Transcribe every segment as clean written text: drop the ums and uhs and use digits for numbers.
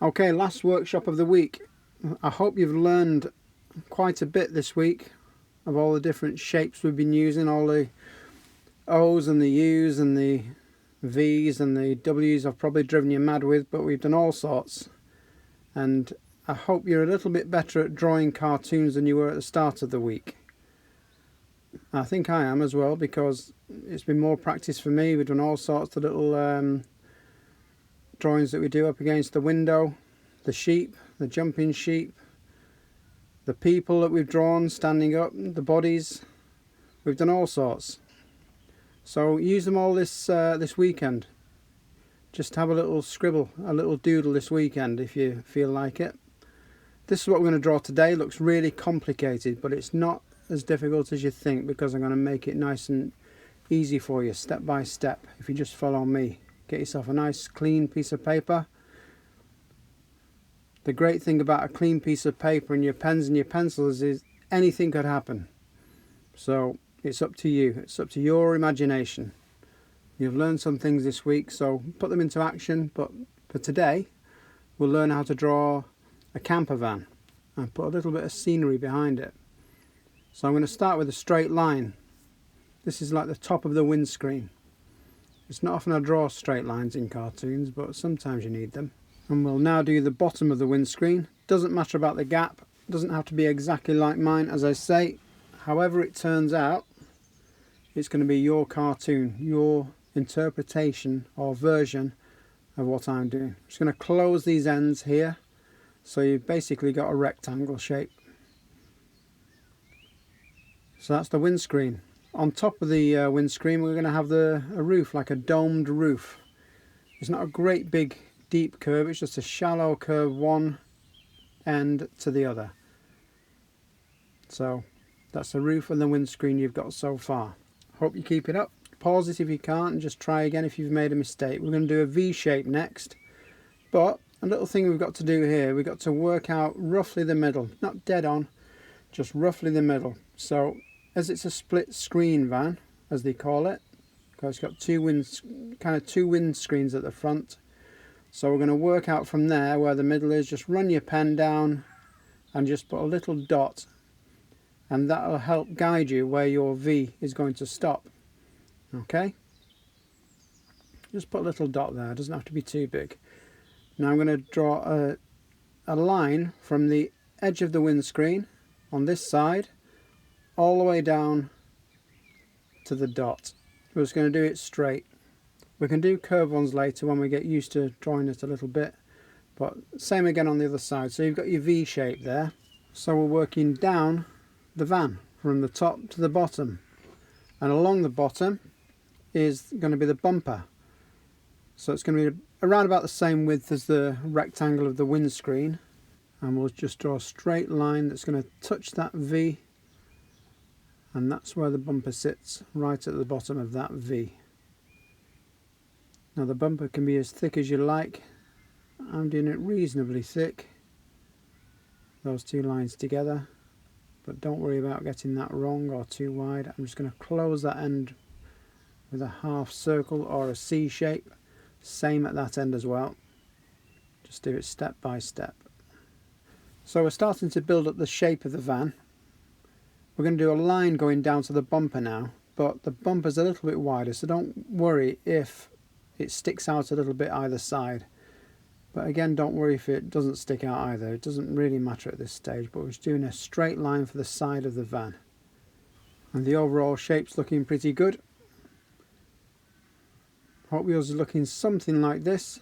Okay, last workshop of the week. I hope you've learned quite a bit this week of all the different shapes we've been using, all the O's and the U's and the V's and the W's I've probably driven you mad with, but we've done all sorts. And I hope you're a little bit better at drawing cartoons than you were at the start of the week. I think I am as well, because it's been more practice for me. We've done all sorts of little drawings that we do up against the window, the sheep, the jumping sheep, the people that we've drawn standing up, the bodies. We've done all sorts. So use them all this weekend. Just have a little scribble, a little doodle this weekend if you feel like it. This is what we're going to draw today. It looks really complicated, but it's not as difficult as you think, because I'm going to make it nice and easy for you, step by step, if you just follow me. Get yourself a nice clean piece of paper. The great thing about a clean piece of paper and your pens and your pencils is anything could happen. So it's up to you. It's up to your imagination. You've learned some things this week, so put them into action. But for today, we'll learn how to draw a camper van and put a little bit of scenery behind it. So I'm going to start with a straight line. This is like the top of the windscreen. It's not often I draw straight lines in cartoons, but sometimes you need them. And we'll now do the bottom of the windscreen. Doesn't matter about the gap. Doesn't have to be exactly like mine, as I say. However it turns out, it's going to be your cartoon, your interpretation or version of what I'm doing. I'm just going to close these ends here, so you've basically got a rectangle shape. So that's the windscreen. On top of the windscreen, we're going to have a roof, like a domed roof. It's not a great big deep curve, it's just a shallow curve one end to the other. So that's the roof and the windscreen you've got so far. Hope you keep it up. Pause it if you can't and just try again if you've made a mistake. We're going to do a V shape next, but a little thing we've got to do here, we've got to work out roughly the middle, not dead on, just roughly the middle. So as it's a split screen van, as they call it, because it's got two windscreens at the front, so we're going to work out from there where the middle is. Just run your pen down and just put a little dot, and that'll help guide you where your V is going to stop. Okay, just put a little dot there, it doesn't have to be too big. Now I'm going to draw a line from the edge of the windscreen on this side all the way down to the dot. We're just going to do it straight. We can do curved ones later when we get used to drawing it a little bit, but same again on the other side. So you've got your V shape there. So we're working down the van from the top to the bottom, and along the bottom is going to be the bumper. So it's going to be around about the same width as the rectangle of the windscreen, and we'll just draw a straight line that's going to touch that V, and that's where the bumper sits, right at the bottom of that V. Now the bumper can be as thick as you like. I'm doing it reasonably thick, those two lines together, but don't worry about getting that wrong or too wide. I'm just going to close that end with a half circle or a C shape. Same at that end as well. Just do it step by step. So we're starting to build up the shape of the van. We're going to do a line going down to the bumper now, but the bumper's a little bit wider, so don't worry if it sticks out a little bit either side. But again, don't worry if it doesn't stick out either. It doesn't really matter at this stage, but we're just doing a straight line for the side of the van. And the overall shape's looking pretty good. Hot Wheels is looking something like this.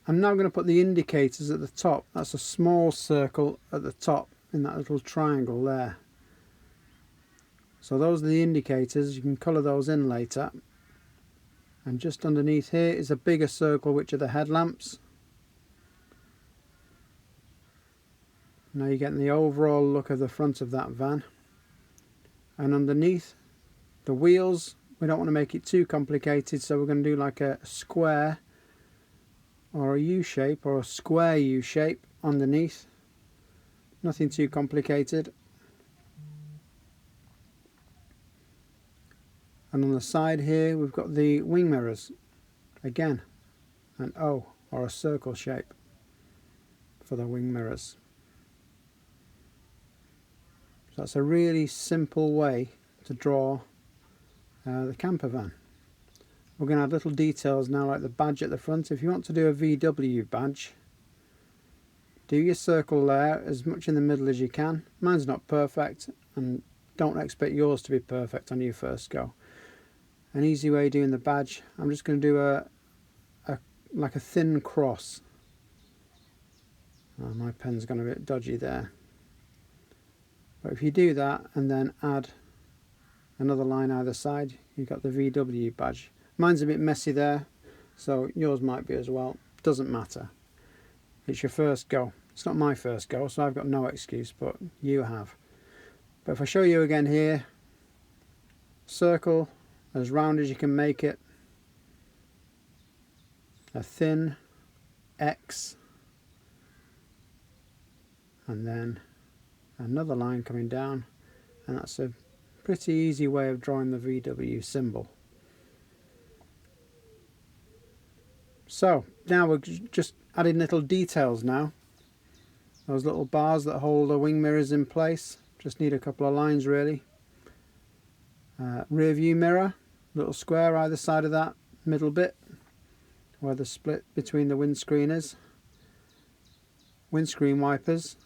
I'm now going to put the indicators at the top. That's a small circle at the top in that little triangle there. So those are the indicators. You can colour those in later. And just underneath here is a bigger circle, which are the headlamps. Now you're getting the overall look of the front of that van. And underneath the wheels, we don't want to make it too complicated, so we're going to do like a square or a U shape or a square U shape underneath. Nothing too complicated. And on the side here we've got the wing mirrors. Again, an O or a circle shape. for the wing mirrors. So that's a really simple way to draw the camper van. We're going to add little details now, like the badge at the front. If you want to do a VW badge, do your circle layout as much in the middle as you can. Mine's not perfect, and don't expect yours to be perfect on your first go. An easy way of doing the badge, I'm just going to do like a thin cross. Oh, my pen's gone a bit dodgy there. But if you do that and then add another line either side, you've got the VW badge. Mine's a bit messy there, so yours might be as well. Doesn't matter. It's your first go. It's not my first go, so I've got no excuse, but you have. But if I show you again here, circle as round as you can make it, a thin X, and then another line coming down, and that's a pretty easy way of drawing the VW symbol. So now we're just adding little details now. Those little bars that hold the wing mirrors in place, just need a couple of lines really. Rear view mirror, little square either side of that middle bit where the split between the windscreen is. Windscreen wipers,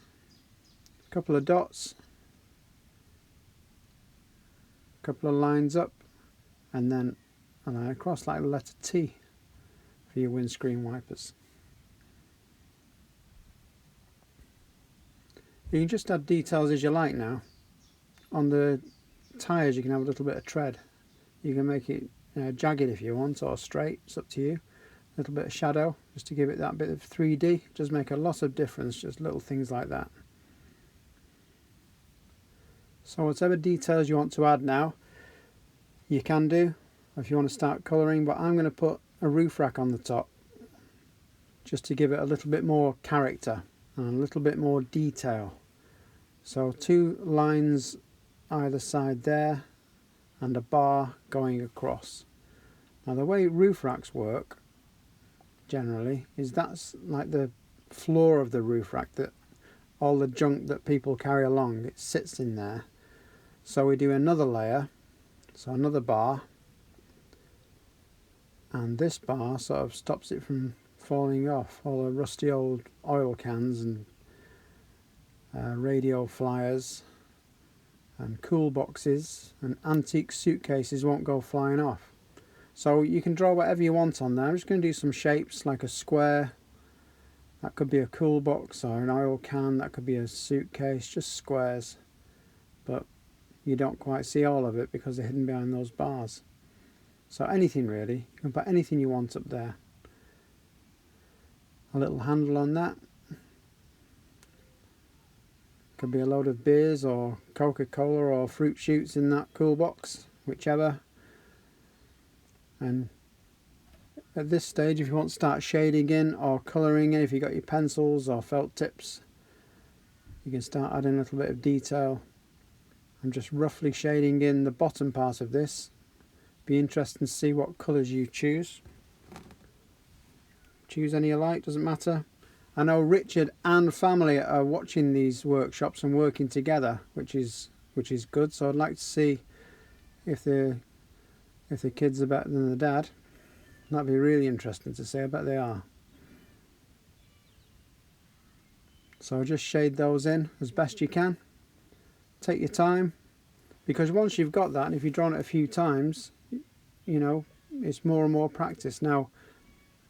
a couple of dots, a couple of lines up, and then a line across like the letter T for your windscreen wipers. You can just add details as you like now. On the tyres you can have a little bit of tread. You can make it jagged if you want, or straight, it's up to you. A little bit of shadow just to give it that bit of 3D. It does make a lot of difference, just little things like that. So whatever details you want to add now, you can do if you want to start colouring, but I'm going to put a roof rack on the top just to give it a little bit more character and a little bit more detail. So 2 lines either side there and a bar going across. Now the way roof racks work generally is that's like the floor of the roof rack, that all the junk that people carry along, it sits in there. So we do another layer, so another bar, and this bar sort of stops it from falling off. All the rusty old oil cans and radio flyers and cool boxes and antique suitcases won't go flying off. So you can draw whatever you want on there. I'm just going to do some shapes like a square. That could be a cool box or an oil can. That could be a suitcase, just squares. But you don't quite see all of it because they're hidden behind those bars. So anything really. You can put anything you want up there. A little handle on that. Could be a load of beers or Coca-Cola or fruit shoots in that cool box, whichever. And at this stage, if you want to start shading in or colouring in, if you've got your pencils or felt tips, you can start adding a little bit of detail. I'm just roughly shading in the bottom part of this. Be interesting to see what colours you choose. Choose any you like, doesn't matter. I know Richard and family are watching these workshops and working together, which is good. So I'd like to see if the kids are better than the dad. That'd be really interesting to see. I bet they are. So just shade those in as best you can. Take your time, because once you've got that, and if you've drawn it a few times, you know, it's more and more practice. Now,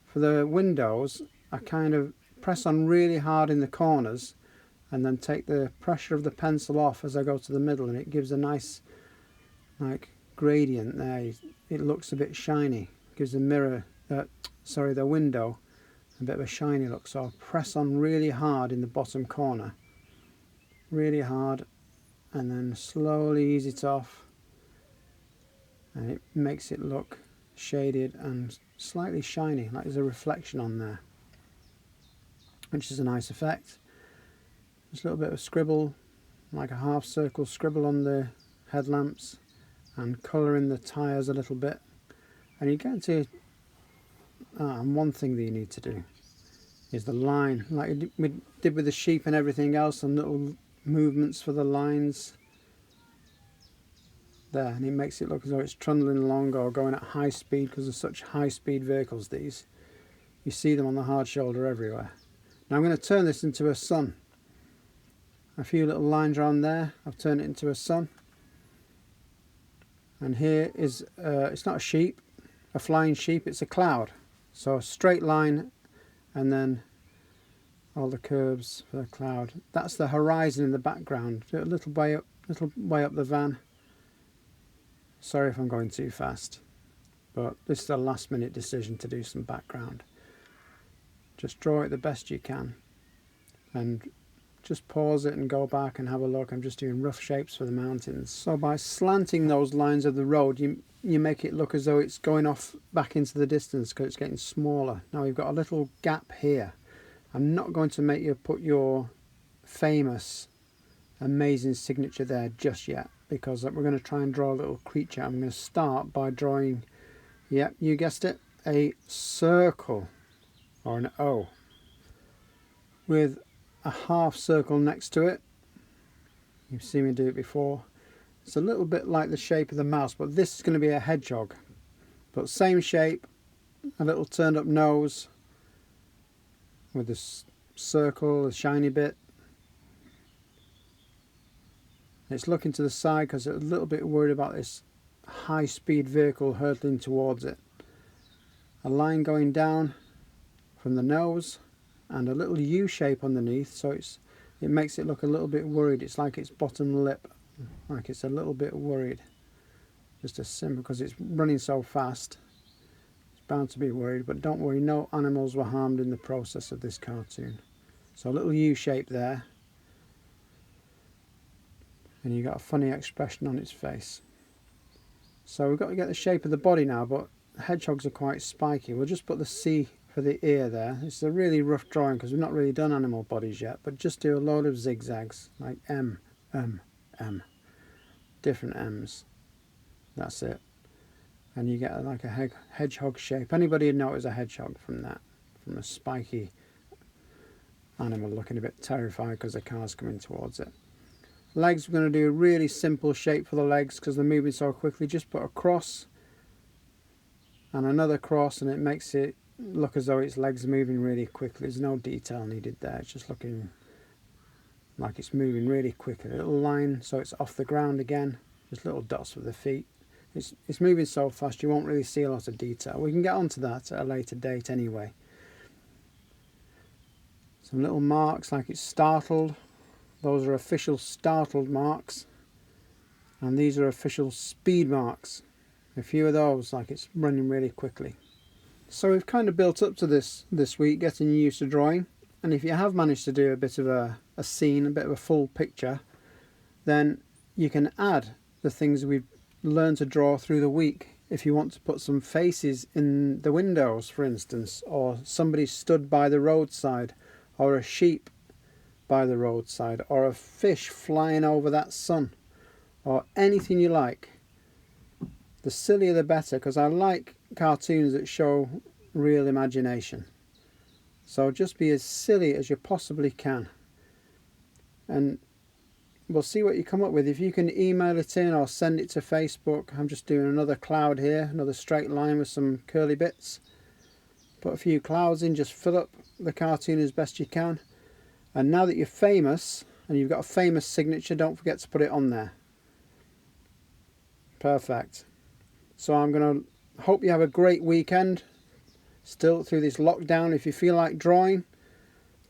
for the windows, I kind of press on really hard in the corners and then take the pressure of the pencil off as I go to the middle, and it gives a nice like gradient there. It looks a bit shiny. It gives the mirror, the window, a bit of a shiny look. So I'll press on really hard in the bottom corner, really hard, and then slowly ease it off, and it makes it look shaded and slightly shiny, like there's a reflection on there, which is a nice effect. Just a little bit of scribble, like a half circle scribble on the headlamps, and colour in the tyres a little bit. And you get to and one thing that you need to do is the line, like we did with the sheep and everything else, and little movements for the lines there, and it makes it look as though it's trundling along or going at high speed, because they're such high speed vehicles these. You see them on the hard shoulder everywhere. Now I'm going to turn this into a sun. A few little lines around there, I've turned it into a sun. And here is, it's not a sheep, a flying sheep, it's a cloud. So a straight line and then all the curves for the cloud. That's the horizon in the background. Do it a little way up the van. Sorry if I'm going too fast, but this is a last minute decision to do some background. Just draw it the best you can and just pause it and go back and have a look. I'm just doing rough shapes for the mountains. So by slanting those lines of the road, you make it look as though it's going off back into the distance because it's getting smaller. Now we've got a little gap here. I'm not going to make you put your famous, amazing signature there just yet, because we're going to try and draw a little creature. I'm going to start by drawing, yep, you guessed it, a circle or an O with a half circle next to it. You've seen me do it before. It's a little bit like the shape of the mouse, but this is going to be a hedgehog. But same shape, a little turned up nose with this circle, a shiny bit. It's looking to the side because it's a little bit worried about this high speed vehicle hurtling towards it. A line going down from the nose and a little U shape underneath, so it makes it look a little bit worried. It's like its bottom lip, like it's a little bit worried. Just a simple, because it's running so fast, it's bound to be worried, but don't worry, no animals were harmed in the process of this cartoon. So a little U shape there, and you got a funny expression on its face. So we've got to get the shape of the body now, but hedgehogs are quite spiky. We'll just put the C for the ear there. It's a really rough drawing because we've not really done animal bodies yet, but just do a load of zigzags, like M, different M's. That's it. And you get like a hedgehog shape. Anybody would know it was a hedgehog from that, from a spiky animal looking a bit terrified because the car's coming towards it. Legs, we're going to do a really simple shape for the legs because they're moving so quickly. Just put a cross and another cross, and it makes it look as though its legs are moving really quickly. There's no detail needed there. It's just looking like it's moving really quickly. A little line so it's off the ground again. Just little dots with the feet. It's moving so fast you won't really see a lot of detail. We can get onto that at a later date anyway. Some little marks like it's startled. Those are official startled marks, and these are official speed marks. A few of those like it's running really quickly. So we've kind of built up to this week, getting used to drawing, and if you have managed to do a bit of a scene, a bit of a full picture, then you can add the things we've learned to draw through the week. If you want to put some faces in the windows, for instance, or somebody stood by the roadside, or a sheep by the roadside, or a fish flying over that sun, or anything you like. The sillier the better, because I like cartoons that show real imagination. So just be as silly as you possibly can, and we'll see what you come up with. If you can email it in or send it to Facebook. I'm just doing another cloud here, another straight line with some curly bits. Put a few clouds in, just fill up the cartoon as best you can. And now that you're famous, and you've got a famous signature, don't forget to put it on there. Perfect. So I'm going to hope you have a great weekend, still through this lockdown. If you feel like drawing,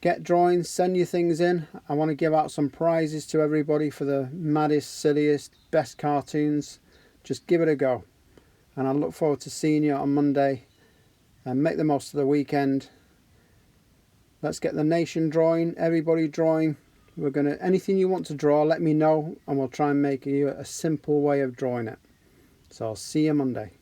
get drawing, send your things in. I want to give out some prizes to everybody for the maddest, silliest, best cartoons. Just give it a go. And I look forward to seeing you on Monday, and make the most of the weekend. Let's get the nation drawing, everybody drawing. We're going to, anything you want to draw, let me know, and we'll try and make you a simple way of drawing it. So I'll see you Monday.